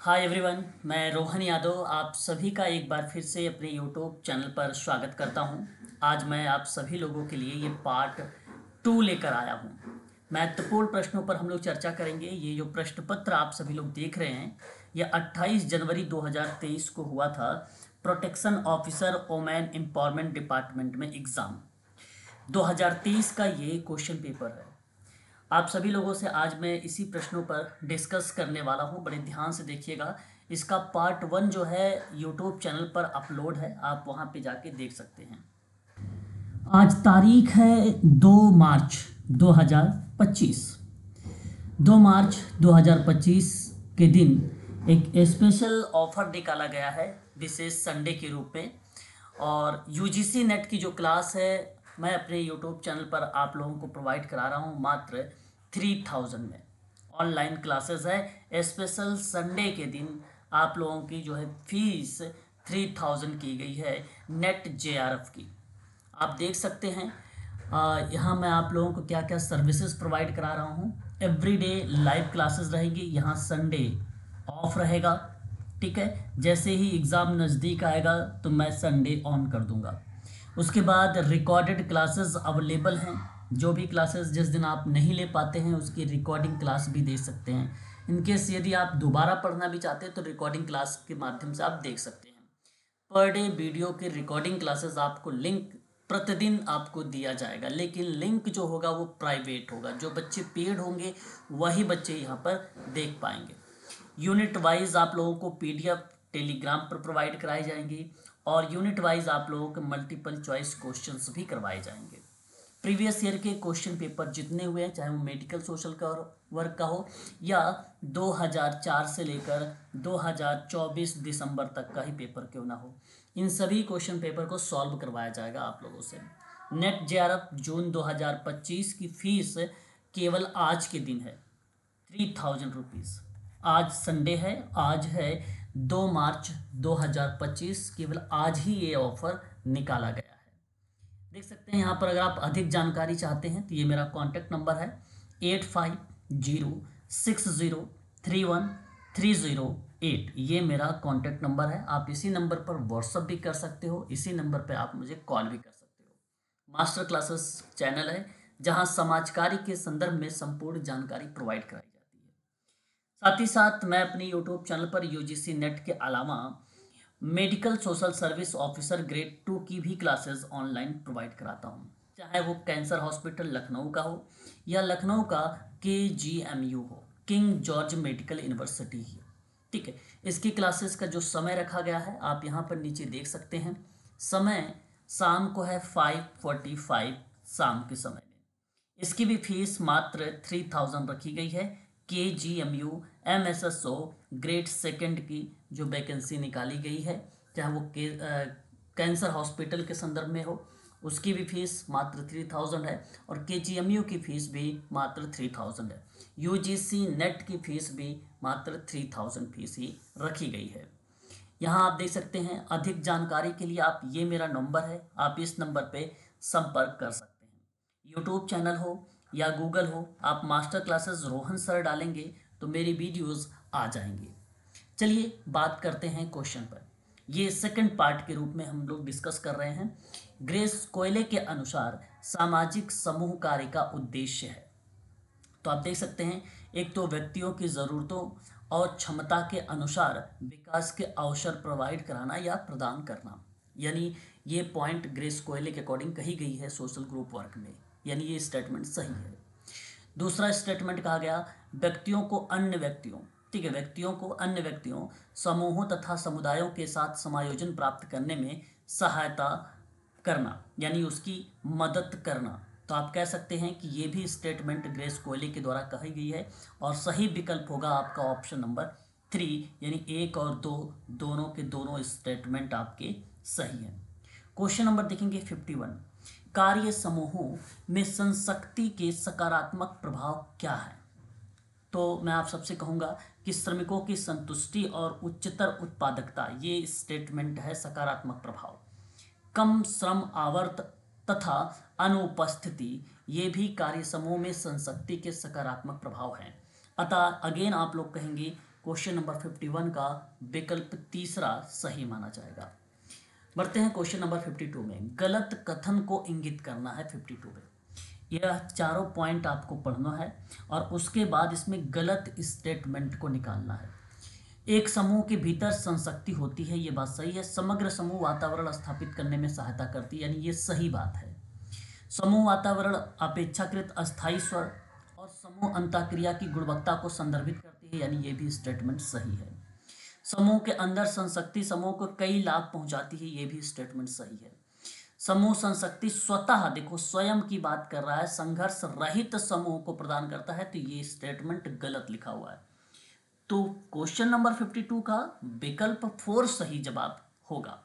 Hi everyone, मैं रोहन यादव आप सभी का एक बार फिर से अपने यूट्यूब चैनल पर स्वागत करता हूं। आज मैं आप सभी लोगों के लिए ये पार्ट 2 लेकर आया हूं। महत्वपूर्ण प्रश्नों पर हम लोग चर्चा करेंगे। ये जो प्रश्न पत्र आप सभी लोग देख रहे हैं, यह 28 जनवरी 2023 को हुआ था। Protection officer women empowerment department में एग्ज़ाम 2023 का ये क्वेश्चन पेपर है। आप सभी लोगों से आज मैं इसी प्रश्नों पर डिस्कस करने वाला हूं। बड़े ध्यान से देखिएगा। इसका पार्ट 1 जो है यूट्यूब चैनल पर अपलोड है, आप वहां पे जाके देख सकते हैं। आज तारीख है 2 मार्च 2025। 2 मार्च 2025 के दिन एक स्पेशल ऑफर निकाला गया है, विशेष संडे के रूप में। और यूजीसी नेट की जो क्लास है, मैं अपने यूट्यूब चैनल पर आप लोगों को प्रोवाइड करा रहा हूँ मात्र 3000 में। ऑनलाइन क्लासेस है। स्पेशल संडे के दिन आप लोगों की जो है फीस 3000 की गई है नेट जेआरएफ की। आप देख सकते हैं यहाँ मैं आप लोगों को क्या क्या सर्विसेज प्रोवाइड करा रहा हूँ। एवरीडे लाइव क्लासेस रहेगी, यहाँ संडे ऑफ रहेगा। ठीक है, जैसे ही एग्ज़ाम नज़दीक आएगा तो मैं संडे ऑन कर दूंगा। उसके बाद रिकॉर्डेड क्लासेस अवेलेबल हैं। जो भी क्लासेस जिस दिन आप नहीं ले पाते हैं उसकी रिकॉर्डिंग क्लास भी दे सकते हैं। इनकेस यदि आप दोबारा पढ़ना भी चाहते हैं तो रिकॉर्डिंग क्लास के माध्यम से आप देख सकते हैं। पर डे वीडियो के रिकॉर्डिंग क्लासेस आपको लिंक प्रतिदिन आपको दिया जाएगा, लेकिन लिंक जो होगा वो प्राइवेट होगा। जो बच्चे पेड होंगे वही बच्चे यहाँ पर देख पाएंगे। यूनिट वाइज आप लोगों को पीडीएफ टेलीग्राम पर प्रोवाइड कराई जाएंगी और यूनिट वाइज आप लोगों को मल्टीपल चॉइस क्वेश्चंस भी करवाए जाएंगे। प्रीवियस ईयर के क्वेश्चन पेपर जितने हुए हैं, चाहे वो मेडिकल सोशल का वर्क का हो या 2004 से लेकर 2024 दिसंबर तक का ही पेपर क्यों ना हो, इन सभी क्वेश्चन पेपर को सॉल्व करवाया जाएगा आप लोगों से। नेट जेआरएफ जून 2025 की फीस केवल आज के दिन है 3000 रुपीज़। आज संडे है, आज है 2 मार्च 2025। केवल आज ही ये ऑफर निकाला गया है। देख सकते हैं यहाँ पर। अगर आप अधिक जानकारी चाहते हैं तो ये मेरा कॉन्टैक्ट नंबर है 8506031308। ये मेरा कॉन्टैक्ट नंबर है। आप इसी नंबर पर व्हाट्सअप भी कर सकते हो, इसी नंबर पर आप मुझे कॉल भी कर सकते हो। मास्टर क्लासेस चैनल है जहाँ समाजकारी के संदर्भ में संपूर्ण जानकारी प्रोवाइड कराई जाती है। साथ ही साथ मैं अपनी यूट्यूब चैनल पर यूजीसी नेट के अलावा medical social service officer grade 2 की भी क्लासेस ऑनलाइन प्रोवाइड कराता हूँ। चाहे वो कैंसर हॉस्पिटल लखनऊ का हो या लखनऊ का KGMU हो, किंग जॉर्ज मेडिकल यूनिवर्सिटी ही। ठीक है, इसकी क्लासेस का जो समय रखा गया है आप यहाँ पर नीचे देख सकते हैं। समय शाम को है 5:45 शाम के समय में। इसकी भी फीस मात्र 3000 रखी गई है। KGMU MSSO ग्रेड सेकंड की जो वैकेंसी निकाली गई है, चाहे वो कैंसर हॉस्पिटल के संदर्भ में हो, उसकी भी फीस मात्र 3000 है और KGMU की फीस भी मात्र 3000 है। UGC नेट की फीस भी मात्र 3000 फीस ही रखी गई है। यहाँ आप देख सकते हैं। अधिक जानकारी के लिए आप ये मेरा नंबर है, आप इस नंबर पे संपर्क कर सकते हैं। यूट्यूब चैनल हो या गूगल हो, आप मास्टर क्लासेस रोहन सर डालेंगे तो मेरी वीडियोस आ जाएंगी। चलिए बात करते हैं क्वेश्चन पर। ये सेकंड पार्ट के रूप में हम लोग डिस्कस कर रहे हैं। ग्रेस कोयले के अनुसार सामाजिक समूह कार्य का उद्देश्य है। तो आप देख सकते हैं, एक तो व्यक्तियों की ज़रूरतों और क्षमता के अनुसार विकास के अवसर प्रोवाइड कराना या प्रदान करना, यानी ये पॉइंट ग्रेस कोयले के अकॉर्डिंग कही गई है सोशल ग्रुप वर्क में, यानी ये स्टेटमेंट सही है। दूसरा स्टेटमेंट कहा गया व्यक्तियों को अन्य व्यक्तियों, ठीक है, व्यक्तियों को अन्य व्यक्तियों, समूहों तथा समुदायों के साथ समायोजन प्राप्त करने में सहायता करना, यानी उसकी मदद करना। तो आप कह सकते हैं कि ये भी स्टेटमेंट ग्रेस कोहली के द्वारा कही गई है और सही विकल्प होगा आपका ऑप्शन नंबर 3, यानी 1 और 2 दोनों के दोनों स्टेटमेंट आपके सही हैं। क्वेश्चन नंबर देखेंगे 51। कार्य समूहों में संशक्ति के सकारात्मक प्रभाव क्या है? तो मैं आप सबसे कहूँगा कि श्रमिकों की संतुष्टि और उच्चतर उत्पादकता, ये स्टेटमेंट है सकारात्मक प्रभाव। कम श्रम आवर्त तथा अनुपस्थिति, ये भी कार्य समूह में संशक्ति के सकारात्मक प्रभाव हैं। अतः अगेन आप लोग कहेंगे क्वेश्चन नंबर 51 का विकल्प तीसरा सही माना जाएगा। बढ़ते हैं क्वेश्चन नंबर 52 में। गलत कथन को इंगित करना है 52 में। यह चारों पॉइंट आपको पढ़ना है और उसके बाद इसमें गलत स्टेटमेंट को निकालना है। एक समूह के भीतर संशक्ति होती है, ये बात सही है। समग्र समूह वातावरण स्थापित करने में सहायता करती है, यानी ये सही बात है। समूह वातावरण अपेक्षाकृत अस्थायी स्वर और समूह अंतःक्रिया की गुणवत्ता को संदर्भित करती है, यानी ये भी स्टेटमेंट सही है। समूह के अंदर संशक्ति समूह को कई लाभ पहुंचाती है, ये भी स्टेटमेंट सही है। समूह संशक्ति स्वतः, देखो स्वयं की बात कर रहा है, संघर्ष रहित समूह को प्रदान करता है, तो ये स्टेटमेंट गलत लिखा हुआ है। तो क्वेश्चन नंबर 52 का विकल्प 4 सही जवाब होगा।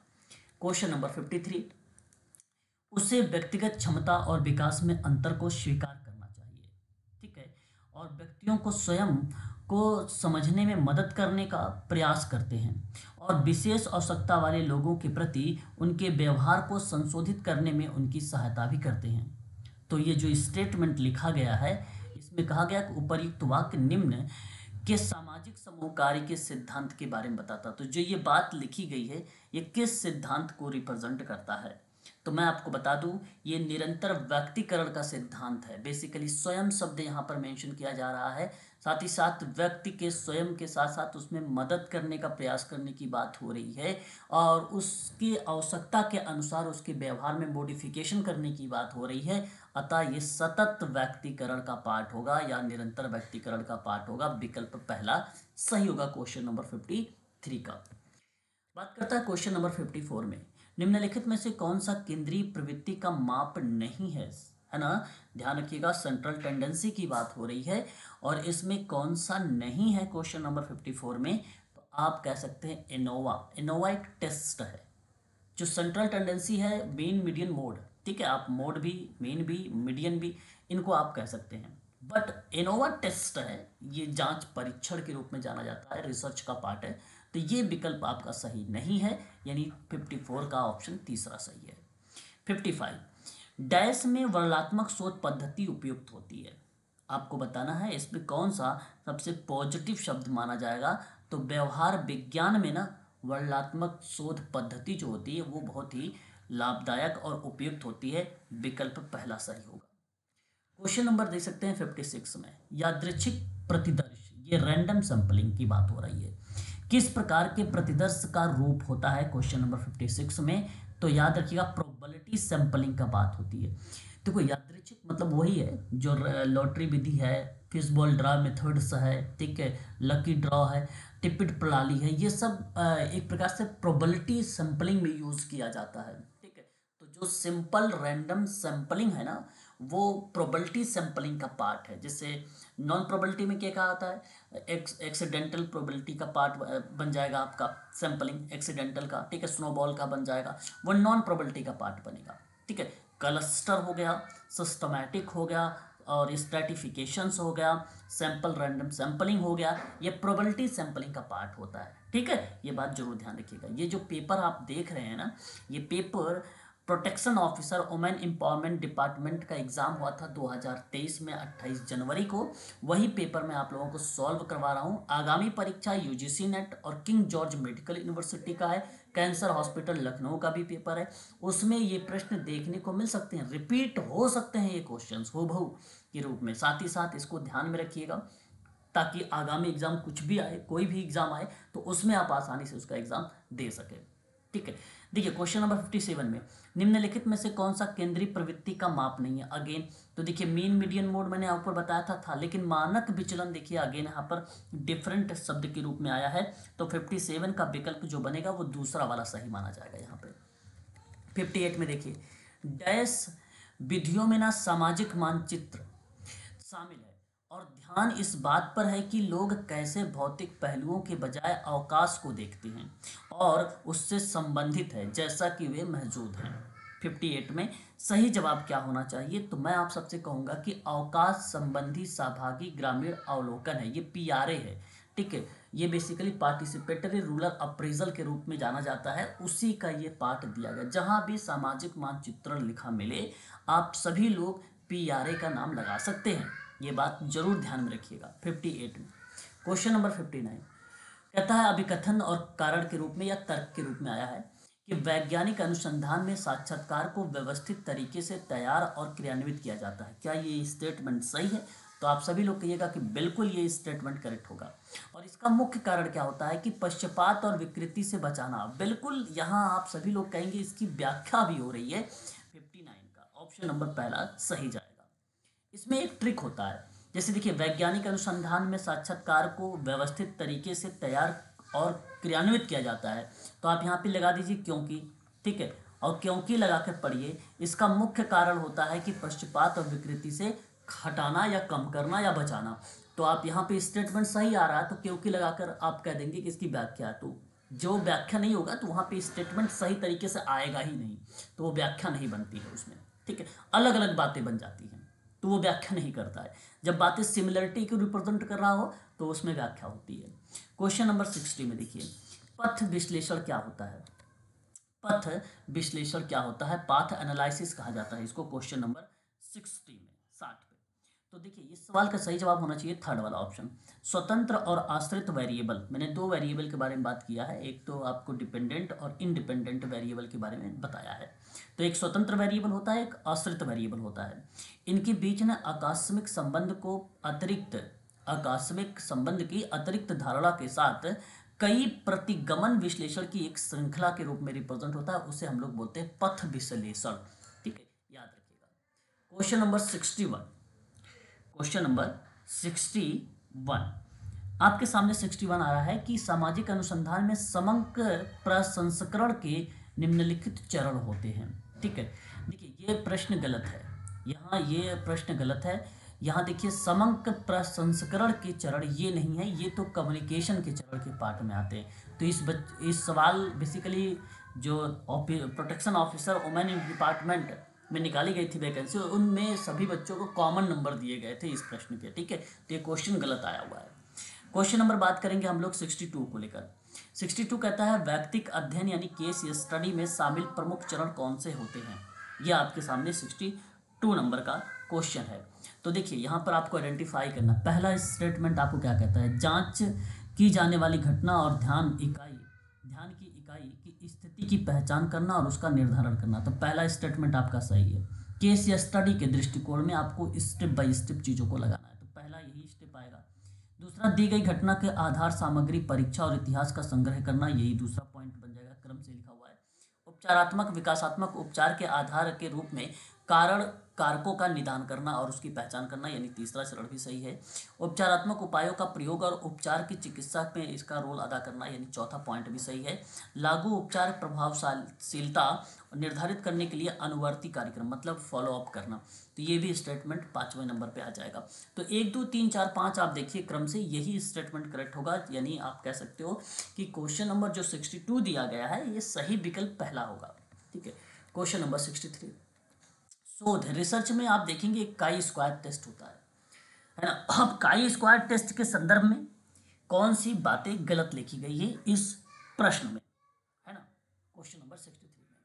क्वेश्चन नंबर 53, उसे व्यक्तिगत क्षमता और विकास में अंतर को स्वीकार करना चाहिए। ठीक है, और व्यक्तियों को स्वयं को समझने में मदद करने का प्रयास करते हैं और विशेष आवश्यकता वाले लोगों के प्रति उनके व्यवहार को संशोधित करने में उनकी सहायता भी करते हैं। तो ये जो स्टेटमेंट लिखा गया है, इसमें कहा गया कि उपर्युक्त वाक्य निम्न के सामाजिक समूह कार्य के सिद्धांत के बारे में बताता। तो जो ये बात लिखी गई है, ये किस सिद्धांत को रिप्रेजेंट करता है? तो मैं आपको बता दूं, ये निरंतर व्यक्तिकरण का सिद्धांत है। बेसिकली स्वयं शब्द यहाँ पर मेंशन किया जा रहा है, साथ ही साथ व्यक्ति के स्वयं के साथ साथ उसमें मदद करने का प्रयास करने की बात हो रही है और उसकी आवश्यकता के अनुसार उसके व्यवहार में मॉडिफिकेशन करने की बात हो रही है। अतः ये सतत व्यक्तिकरण का पार्ट होगा या निरंतर व्यक्तिकरण का पार्ट होगा। विकल्प पहला सही होगा क्वेश्चन नंबर 53 का। बात करता है क्वेश्चन नंबर 54 में। निम्नलिखित में से कौन सा केंद्रीय प्रवृत्ति का माप नहीं है ना? ध्यान रखिएगा, सेंट्रल टेंडेंसी की बात हो रही है और इसमें कौन सा नहीं है क्वेश्चन नंबर 54 में? तो आप कह सकते हैं एनोवा। एनोवा एक टेस्ट है। जो सेंट्रल टेंडेंसी है, मेन मीडियन मोड, ठीक है, आप मोड भी, मेन भी, मीडियन भी, इनको आप कह सकते हैं। बट एनोवा टेस्ट है, ये जांच परीक्षण के रूप में जाना जाता है, रिसर्च का पार्ट है। तो ये विकल्प आपका सही नहीं है, यानी 54 का ऑप्शन तीसरा सही है। 55, डैश में वर्णनात्मक शोध पद्धति उपयुक्त होती है। आपको बताना है इसमें कौन सा सबसे पॉजिटिव शब्द माना जाएगा। तो व्यवहार विज्ञान में ना वर्णनात्मक शोध पद्धति जो होती है वो बहुत ही लाभदायक और उपयुक्त होती है। विकल्प पहला सही होगा। क्वेश्चन नंबर देख सकते हैं 56 में। यादृच्छिक प्रतिदर्श, ये रैंडम सैंपलिंग की बात हो रही है। किस प्रकार के प्रतिदर्श का रूप होता है क्वेश्चन नंबर 56 में? तो याद रखिएगा प्रोबेबिलिटी सैंपलिंग का बात होती है। देखो यादृच्छिक मतलब वही है जो लॉटरी विधि है, फिशबॉल ड्रा मेथड्स है, ठीक है, लकी ड्रॉ है, टिपिट प्रणाली है, ये सब एक प्रकार से प्रोबेबिलिटी सैंपलिंग में यूज किया जाता है। ठीक है, तो जो सिंपल रैंडम सैंपलिंग है ना, वो प्रोबेबिलिटी सैंपलिंग का पार्ट है। जैसे नॉन प्रोबेबिलिटी में क्या कहा होता है, एक्सीडेंटल प्रोबेबिलिटी का पार्ट बन जाएगा आपका सैंपलिंग एक्सीडेंटल का, ठीक है, स्नोबॉल का बन जाएगा, वो नॉन प्रोबेबिलिटी का पार्ट बनेगा। ठीक है, क्लस्टर हो गया, सिस्टमैटिक हो गया और स्ट्रैटिफिकेशंस हो गया, सैंपल रैंडम सैंपलिंग हो गया, ये प्रोबेबिलिटी सैंपलिंग का पार्ट होता है। ठीक है, ये बात जरूर ध्यान रखिएगा। ये जो पेपर आप देख रहे हैं ना, ये paper protection officer women empowerment department का एग्जाम हुआ था 2023 में 28 जनवरी को। वही पेपर मैं आप लोगों को सॉल्व करवा रहा हूँ। आगामी परीक्षा यूजीसी नेट और किंग जॉर्ज मेडिकल यूनिवर्सिटी का है। कैंसर हॉस्पिटल लखनऊ का भी पेपर है, उसमें ये प्रश्न देखने को मिल सकते हैं, रिपीट हो सकते हैं ये क्वेश्चंस हूबहू के रूप में। साथ ही साथ इसको ध्यान में रखिएगा ताकि आगामी एग्जाम कुछ भी आए, कोई भी एग्जाम आए, तो उसमें आप आसानी से उसका एग्जाम दे सके। ठीक है, देखिए क्वेश्चन नंबर 57 में निम्नलिखित में से कौन सा केंद्रीय प्रवृत्ति का माप नहीं है? अगेन तो देखिए मीन मीडियन मोड मैंने ऊपर बताया था, लेकिन मानक विचलन देखिए अगेन यहाँ पर डिफरेंट शब्द के रूप में आया है। तो 57 का विकल्प जो बनेगा वो दूसरा वाला सही माना जाएगा। यहाँ पे 58 में देखिए डैश विधियों में ना सामाजिक मानचित्र शामिल है और ध्यान इस बात पर है कि लोग कैसे भौतिक पहलुओं के बजाय अवकाश को देखते हैं और उससे संबंधित है जैसा कि वे मौजूद हैं। 58 में सही जवाब क्या होना चाहिए? तो मैं आप सबसे कहूँगा कि अवकाश संबंधी सहभागी ग्रामीण अवलोकन है, ये PRA है। ठीक है, ये बेसिकली पार्टिसिपेटरी रूरल अप्रेजल के रूप में जाना जाता है, उसी का ये पार्ट दिया गया। जहाँ भी सामाजिक मानचित्रण लिखा मिले आप सभी लोग PRA का नाम लगा सकते हैं, ये बात जरूर ध्यान में रखिएगा। 58 में क्वेश्चन नंबर 59 कहता है अभिकथन और कारण के रूप में या तर्क के रूप में आया है कि वैज्ञानिक अनुसंधान में साक्षात्कार को व्यवस्थित तरीके से तैयार और क्रियान्वित किया जाता है। क्या ये स्टेटमेंट सही है? तो आप सभी लोग कहिएगा कि बिल्कुल ये स्टेटमेंट करेक्ट होगा। और इसका मुख्य कारण क्या होता है कि पक्षपात और विकृति से बचाना। बिल्कुल यहाँ आप सभी लोग कहेंगे इसकी व्याख्या भी हो रही है। 59 का ऑप्शन नंबर पहला सही जाएगा। इसमें एक ट्रिक होता है, जैसे देखिए वैज्ञानिक अनुसंधान में साक्षात्कार को व्यवस्थित तरीके से तैयार और क्रियान्वित किया जाता है, तो आप यहाँ पे लगा दीजिए क्योंकि, ठीक है, और क्योंकि लगा कर पढ़िए। इसका मुख्य कारण होता है कि पक्षपात और विकृति से हटाना या कम करना या बचाना। तो आप यहाँ पे स्टेटमेंट सही आ रहा है तो क्योंकि लगाकर आप कह देंगे कि इसकी व्याख्या। तो जो व्याख्या नहीं होगा तो वहाँ पे स्टेटमेंट सही तरीके से आएगा ही नहीं, तो वो व्याख्या नहीं बनती है उसमें, ठीक है। अलग अलग बातें बन जाती हैं तो वो व्याख्या नहीं करता है। जब बातें सिमिलरिटी को रिप्रेजेंट कर रहा हो तो उसमें व्याख्या होती है। क्वेश्चन नंबर 60 में देखिए, पथ विश्लेषण क्या होता है? पथ विश्लेषण क्या होता है? पाथ एनालिसिस कहा जाता है इसको, क्वेश्चन नंबर 60 में 60 पे। तो देखिए इस सवाल का सही जवाब होना चाहिए थर्ड वाला ऑप्शन, स्वतंत्र और आश्रित वेरिएबल। मैंने दो वेरिएबल के बारे में बात किया है, एक तो आपको डिपेंडेंट और इंडिपेंडेंट वेरिएबल के बारे में बताया है। तो एक स्वतंत्र वेरिएबल होता है, एक आश्रित वेरिएबल होता है। इनके बीच में आकस्मिक संबंध की अतिरिक्त धारणा के साथ कई प्रतिगमन विश्लेषण की एक श्रृंखला के रूप में रिप्रेजेंट होता है, उसे हम लोग बोलते हैं पथ विश्लेषण, ठीक है, याद रखिएगा। क्वेश्चन नंबर 61, क्वेश्चन नंबर 61 आपके सामने 61 आ रहा है कि सामाजिक अनुसंधान में समग्र प्रसंस्करण के निम्नलिखित चरण होते हैं, ठीक है। देखिए ये प्रश्न गलत है, यहाँ ये प्रश्न गलत है। यहाँ देखिए समग्र प्रसंस्करण के चरण ये नहीं है, ये तो कम्युनिकेशन के चरण के पार्ट में आते हैं। तो इस सवाल बेसिकली जो प्रोटेक्शन ऑफिसर वुमेन डिपार्टमेंट में निकाली गई थी वैकेंसी, उनमें सभी बच्चों को कॉमन नंबर दिए गए थे इस प्रश्न के, ठीक है। तो ये क्वेश्चन गलत आया हुआ है। क्वेश्चन नंबर बात करेंगे हम लोग 62 को लेकर। 62 कहता है व्यक्तिक अध्ययन यानी केस स्टडी में शामिल प्रमुख चरण कौन से होते हैं? ये आपके सामने 62 नंबर का क्वेश्चन है। तो देखिए यहाँ पर आपको आइडेंटिफाई करना, पहला स्टेटमेंट आपको क्या कहता है? जांच की जाने वाली घटना और ध्यान की इकाई की स्थिति की पहचान करना और उसका निर्धारण करना। तो पहला स्टेटमेंट आपका सही है। केस या स्टडी के दृष्टिकोण में आपको स्टेप बाय स्टेप चीज़ों को लगाना है, तो पहला यही स्टेप आएगा। दूसरा, दी गई घटना के आधार सामग्री परीक्षा और इतिहास का संग्रह करना, यही दूसरा पॉइंट बन जाएगा, क्रम से लिखा हुआ है। उपचारात्मक विकासात्मक उपचार के आधार के रूप में कारकों का निदान करना और उसकी पहचान करना, यानी तीसरा चरण भी सही है। उपचारात्मक उपायों का प्रयोग और उपचार की चिकित्सा में इसका रोल अदा करना, यानी चौथा पॉइंट भी सही है। लागू उपचार प्रभावशीलता निर्धारित करने के लिए अनुवर्ती कार्यक्रम मतलब फॉलो अप करना, तो ये भी स्टेटमेंट 5वें नंबर पे आ जाएगा। तो 1 2 3 4 5 आप देखिए क्रम से यही स्टेटमेंट करेक्ट होगा, यानी आप कह सकते हो कि क्वेश्चन नंबर जो 62 दिया गया है ये सही विकल्प पहला होगा, ठीक है। क्वेश्चन नंबर 63, शोध रिसर्च में आप देखेंगे एक काई स्क्वायर टेस्ट होता है ना। अब काई स्क्वायर टेस्ट के संदर्भ में कौन सी बातें गलत लिखी गई है इस प्रश्न में, है ना, क्वेश्चन नंबर 63 में।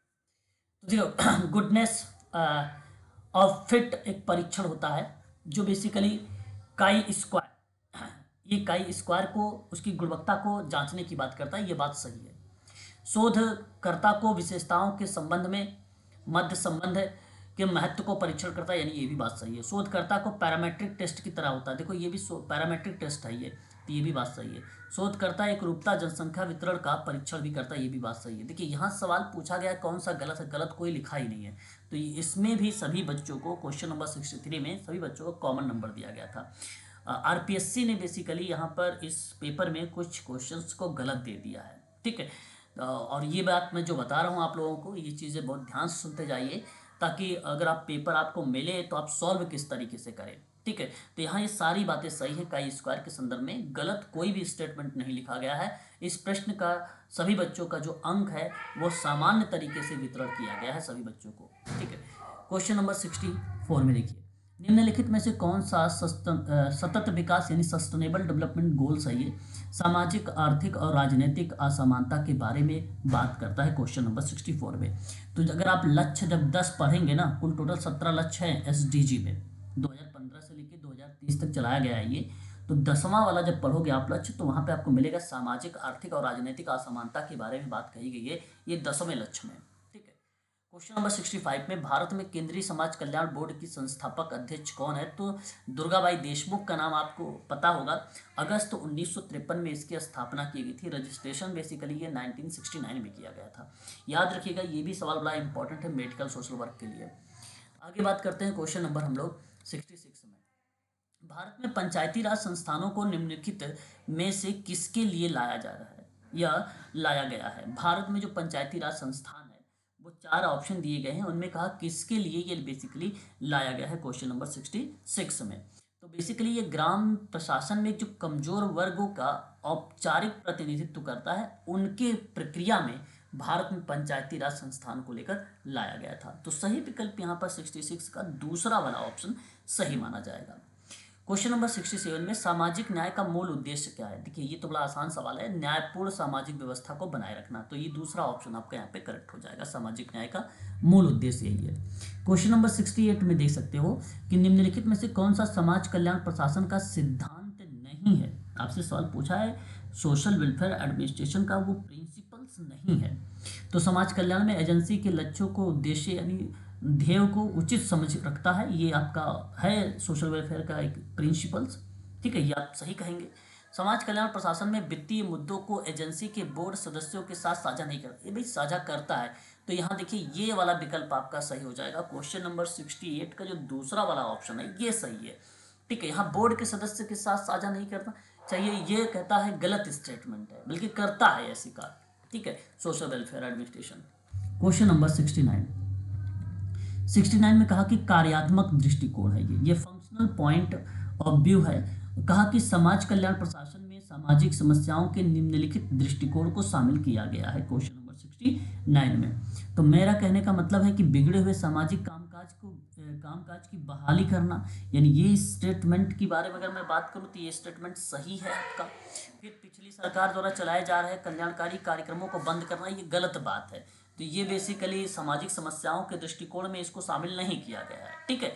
तो देखो गुडनेस ऑफ फिट एक परीक्षण होता है जो बेसिकली काई स्क्वायर, ये काई स्क्वायर को उसकी गुणवत्ता को जांचने की बात करता है, ये बात सही है। शोधकर्ता को विशेषताओं के संबंध में मध्य संबंध के महत्व को परीक्षण करता है, यानी ये भी बात सही है। शोधकर्ता को पैरामेट्रिक टेस्ट की तरह होता है, देखो ये भी पैरामेट्रिक टेस्ट है ये, तो ये भी बात सही है। शोधकर्ता एक रूपता जनसंख्या वितरण का परीक्षण भी करता है, ये भी बात सही है। देखिए यहाँ सवाल पूछा गया कौन सा गलत है, गलत कोई लिखा ही नहीं है, तो इसमें भी सभी बच्चों को क्वेश्चन नंबर 63 में सभी बच्चों को कॉमन नंबर दिया गया था। आरपीएससी ने बेसिकली यहाँ पर इस पेपर में कुछ क्वेश्चंस को गलत दे दिया है, ठीक है। और ये बात मैं जो बता रहा हूँ आप लोगों को, ये चीज़ें बहुत ध्यान से सुनते जाइए, ताकि अगर आप पेपर आपको मिले तो आप सॉल्व किस तरीके से करें, ठीक है। तो यहाँ ये सारी बातें सही है, काई स्क्वायर के संदर्भ में गलत कोई भी स्टेटमेंट नहीं लिखा गया है। इस प्रश्न का सभी बच्चों का जो अंक है वो सामान्य तरीके से वितरण किया गया है सभी बच्चों को, ठीक है। क्वेश्चन नंबर 64 में देखिए, निम्नलिखित में से कौन सा सतत विकास यानी सस्टेनेबल डेवलपमेंट गोल्स है ये सामाजिक आर्थिक और राजनीतिक असमानता के बारे में बात करता है, क्वेश्चन नंबर 64 में। तो अगर आप लक्ष्य जब 10 पढ़ेंगे ना, कुल टोटल 17 लक्ष्य हैं एसडीजी में, 2015 से लेकर 2030 तक चलाया गया है ये। तो 10वां वाला जब पढ़ोगे आप लक्ष्य, तो वहाँ पे आपको मिलेगा सामाजिक, आर्थिक और राजनीतिक असमानता के बारे में बात कही गई है, ये 10वें लक्ष्य में। ठीक है। क्वेश्चन नंबर 65 में भारत में केंद्रीय समाज कल्याण बोर्ड की संस्थापक अध्यक्ष कौन है? तो दुर्गाबाई देशमुख का नाम आपको पता होगा। अगस्त 1953 में इसकी स्थापना की गई थी। रजिस्ट्रेशन बेसिकली ये 1969 में किया गया था। याद रखिएगा, ये भी सवाल बड़ा इंपॉर्टेंट है मेडिकल सोशल वर्क के लिए। आगे बात करते हैं क्वेश्चन नंबर हम लोग 66 में। भारत में पंचायती राज संस्थानों को निम्नलिखित में से किसके लिए लाया जा रहा है या लाया गया है? भारत में जो पंचायती राज संस्थान है वो 4 ऑप्शन दिए गए हैं, उनमें कहा किसके लिए ये बेसिकली लाया गया है क्वेश्चन नंबर 66 में। तो बेसिकली ये ग्राम प्रशासन में जो कमजोर वर्गों का औपचारिक प्रतिनिधित्व करता है, उनके प्रक्रिया में भारत में पंचायती राज संस्थान को लेकर लाया गया था। तो सही विकल्प यहाँ पर 66 का दूसरा वाला ऑप्शन सही माना जाएगा। क्वेश्चन नंबर 67 में सामाजिक न्याय का मूल उद्देश्य क्या है? देखिए, ये तो बड़ा आसान सवाल है। न्यायपूर्ण सामाजिक व्यवस्था को बनाए रखना, तो ये दूसरा ऑप्शन आपका यहाँ पे करेक्ट हो जाएगा। सामाजिक न्याय का मूल उद्देश्य यही है। क्वेश्चन नंबर 68 में देख सकते हो कि निम्नलिखित में से कौन सा समाज कल्याण प्रशासन का सिद्धांत नहीं है? आपसे सवाल पूछा है सोशल वेलफेयर एडमिनिस्ट्रेशन का वो प्रिंसिपल्स नहीं है। तो समाज कल्याण में एजेंसी के लक्ष्यों को, उद्देश्य यानी ध्येय को उचित समझ रखता है, ये आपका है सोशल वेलफेयर का एक प्रिंसिपल्स। ठीक है, ये आप सही कहेंगे। समाज कल्याण प्रशासन में वित्तीय मुद्दों को एजेंसी के बोर्ड सदस्यों के साथ साझा नहीं करता। ये भाई साझा करता है, तो यहाँ देखिए ये वाला विकल्प आपका सही हो जाएगा। क्वेश्चन नंबर 68 का जो दूसरा वाला ऑप्शन है ये सही है। ठीक है, यहाँ बोर्ड के सदस्य के साथ साझा नहीं करता चाहिए, ये कहता है गलत स्टेटमेंट है, बल्कि करता है ऐसी कार्य। ठीक है, social welfare administration. Question number 69 में कहा कि कार्यात्मक दृष्टिकोण है, ये फंक्शनल पॉइंट ऑफ व्यू है। कहा कि समाज कल्याण प्रशासन में सामाजिक समस्याओं के निम्नलिखित दृष्टिकोण को शामिल किया गया है क्वेश्चन नंबर 69 में। तो मेरा कहने का मतलब है कि बिगड़े हुए सामाजिक कामकाज की बहाली करना, यानी ये स्टेटमेंट के बारे में अगर मैं बात करूं तो ये स्टेटमेंट सही है आपका। फिर पिछली सरकार द्वारा चलाए जा रहे कल्याणकारी कार्यक्रमों को बंद करना, ये गलत बात है। तो ये बेसिकली सामाजिक समस्याओं के दृष्टिकोण में इसको शामिल नहीं किया गया है। ठीक है,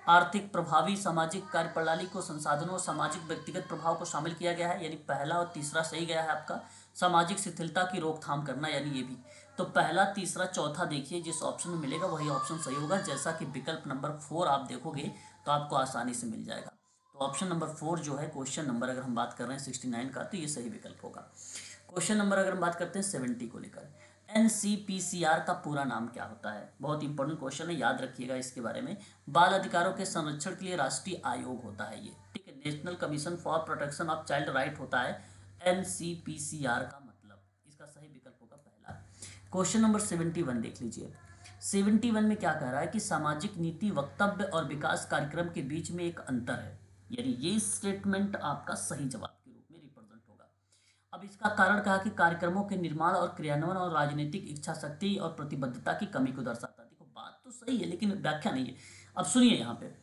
आर्थिक प्रभावी सामाजिक कार्य प्रणाली को संसाधनों, सामाजिक व्यक्तिगत प्रभाव को शामिल किया गया है, यानी पहला और तीसरा सही गया है आपका। सामाजिक शिथिलता की रोकथाम करना, यानी ये भी। तो पहला, तीसरा, चौथा देखिए जिस ऑप्शन में मिलेगा वही ऑप्शन सही होगा। जैसा कि विकल्प नंबर 4 आप देखोगे तो आपको आसानी से मिल जाएगा। तो ऑप्शन नंबर 4 जो है क्वेश्चन नंबर, अगर हम बात कर रहे हैं 69 का, तो ये सही विकल्प होगा। क्वेश्चन नंबर अगर हम बात करते हैं 70 को लेकर, NCPCR का पूरा नाम क्या होता है? बहुत इंपॉर्टेंट क्वेश्चन है, याद रखिएगा इसके बारे में। बाल अधिकारों के संरक्षण के लिए राष्ट्रीय आयोग होता है ये। ठीक है, national commission for protection of child right होता है NCPCR का मतलब। इसका सही विकल्प होगा पहला। क्वेश्चन नंबर 71 देख लीजिए। 71 में क्या कह रहा है कि सामाजिक नीति, वक्तव्य और विकास कार्यक्रम के बीच में एक अंतर है, यानी ये स्टेटमेंट आपका सही जवाब के रूप में रिप्रेजेंट होगा। अब इसका कारण कहा कि कार्यक्रमों के निर्माण और क्रियान्वयन और राजनीतिक इच्छा शक्ति और प्रतिबद्धता की कमी को दर्शाता है। देखो बात तो सही है लेकिन व्याख्या नहीं है। अब सुनिए, यहाँ पे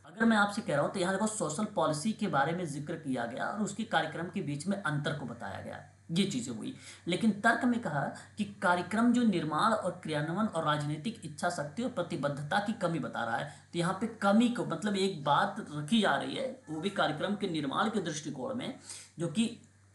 अगर मैं आपसे कह रहा हूँ तो यहाँ देखो सोशल पॉलिसी के बारे में जिक्र किया गया और उसके कार्यक्रम के बीच में अंतर को बताया गया, ये चीज़ें हुई। लेकिन तर्क में कहा कि कार्यक्रम जो निर्माण और क्रियान्वयन और राजनीतिक इच्छा शक्ति और प्रतिबद्धता की कमी बता रहा है, तो यहाँ पे कमी को मतलब एक बात रखी जा रही है, वो भी कार्यक्रम के निर्माण के दृष्टिकोण में, जो कि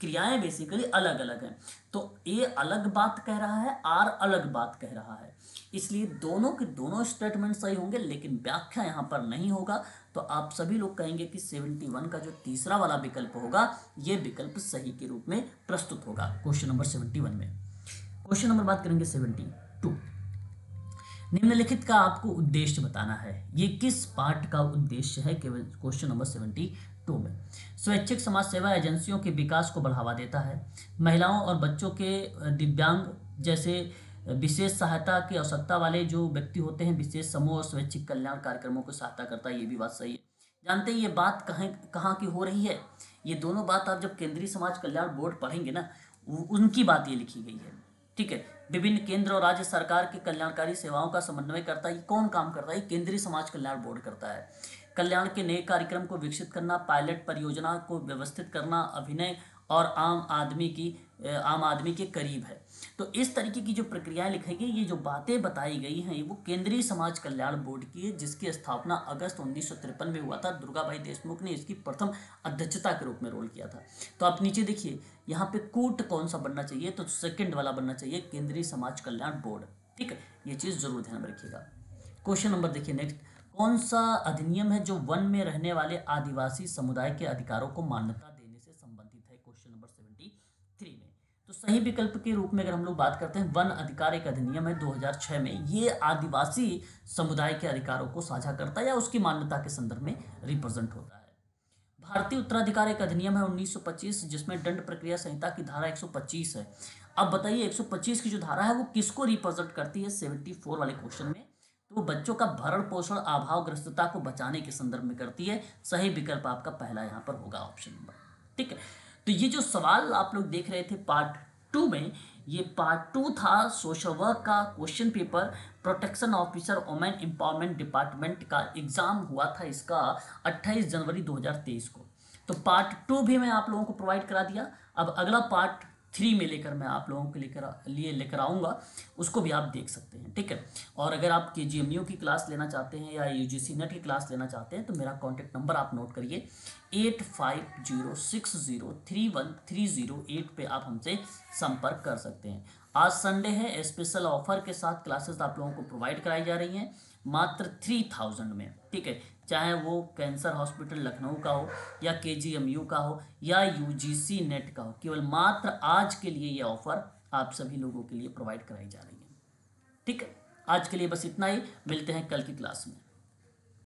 क्रियाएं बेसिकली अलग अलग हैं। तो ए अलग बात कह रहा है, आर अलग बात कह रहा है, इसलिए दोनों के दोनों स्टेटमेंट सही होंगे, लेकिन व्याख्या यहाँ पर नहीं होगा। तो आप सभी लोग कहेंगे कि 71 का जो तीसरा वाला विकल्प होगा ये विकल्प सही के रूप में प्रस्तुत होगा क्वेश्चन नंबर 71 में। क्वेश्चन नंबर बात करेंगे 72। निम्नलिखित का आपको उद्देश्य बताना है, ये किस पार्ट का उद्देश्य है केवल क्वेश्चन नंबर 72 में। स्वैच्छिक समाज सेवा एजेंसियों के विकास को बढ़ावा देता है, महिलाओं और बच्चों के, दिव्यांग जैसे विशेष सहायता की आवश्यकता वाले जो व्यक्ति होते हैं, विशेष समूह और स्वैच्छिक कल्याण कार्यक्रमों को सहायता करता है, ये भी बात सही है। जानते हैं ये बात कहाँ की हो रही है? ये दोनों बात आप जब केंद्रीय समाज कल्याण बोर्ड पढ़ेंगे ना, उनकी बात ये लिखी गई है। ठीक है, विभिन्न केंद्र और राज्य सरकार की कल्याणकारी सेवाओं का समन्वय करता है। ये कौन काम करता है? केंद्रीय समाज कल्याण बोर्ड करता है। कल्याण के नए कार्यक्रम को विकसित करना, पायलट परियोजना को व्यवस्थित करना, अभिनय और आम आदमी की आम आदमी के करीब है। तो इस तरीके की जो प्रक्रियाएं लिखी गई, ये जो बातें बताई गई हैं, वो केंद्रीय समाज कल्याण बोर्ड की है, जिसकी स्थापना अगस्त 1953 में हुआ था। दुर्गाबाई देशमुख ने इसकी प्रथम अध्यक्षता के रूप में रोल किया था। तो आप नीचे देखिए, यहाँ पे कूट कौन सा बनना चाहिए, तो सेकंड वाला बनना चाहिए, केंद्रीय समाज कल्याण बोर्ड। ठीक है, ये चीज़ जरूर ध्यान में रखिएगा। क्वेश्चन नंबर देखिए नेक्स्ट, कौन सा अधिनियम है जो वन में रहने वाले आदिवासी समुदाय के अधिकारों को मान्यता देने से संबंधित है? क्वेश्चन नंबर 73 में। तो सही विकल्प के रूप में अगर हम लोग बात करते हैं, वन अधिकार एक अधिनियम है 2006 में, ये आदिवासी समुदाय के अधिकारों को साझा करता है या उसकी मान्यता के संदर्भ में रिप्रेजेंट होता है। भारतीय उत्तराधिकार एक अधिनियम है 1925, जिसमें दंड प्रक्रिया संहिता की धारा 125 है। अब बताइए 125 की जो धारा है वो किसको रिप्रेजेंट करती है 74 वाले क्वेश्चन में? तो बच्चों का भरण पोषण अभावग्रस्तता को बचाने के संदर्भ में करती है। सही विकल्प आपका पहला यहाँ पर होगा, ऑप्शन नंबर। ठीक है, तो ये जो सवाल आप लोग देख रहे थे पार्ट 2 में, ये पार्ट 2 था सोशल वर्क का question paper, protection officer women empowerment department का एग्जाम हुआ था इसका 28 जनवरी 2023 को। तो पार्ट 2 भी मैं आप लोगों को प्रोवाइड करा दिया। अब अगला पार्ट 3 में लेकर मैं आप लोगों के लेकर आऊँगा, उसको भी आप देख सकते हैं। ठीक है, और अगर आप KGMU की क्लास लेना चाहते हैं या UGC नेट की क्लास लेना चाहते हैं तो मेरा कॉन्टैक्ट नंबर आप नोट करिए, 8506031308 पे आप हमसे संपर्क कर सकते हैं। आज संडे है, स्पेशल ऑफर के साथ क्लासेस आप लोगों को प्रोवाइड कराई जा रही हैं मात्र 3000 में। ठीक है, चाहे वो कैंसर हॉस्पिटल लखनऊ का हो या KGMU का हो या UGC नेट का हो, केवल मात्र आज के लिए ये ऑफर आप सभी लोगों के लिए प्रोवाइड कराई जा रही है। ठीक है, आज के लिए बस इतना ही, मिलते हैं कल की क्लास में।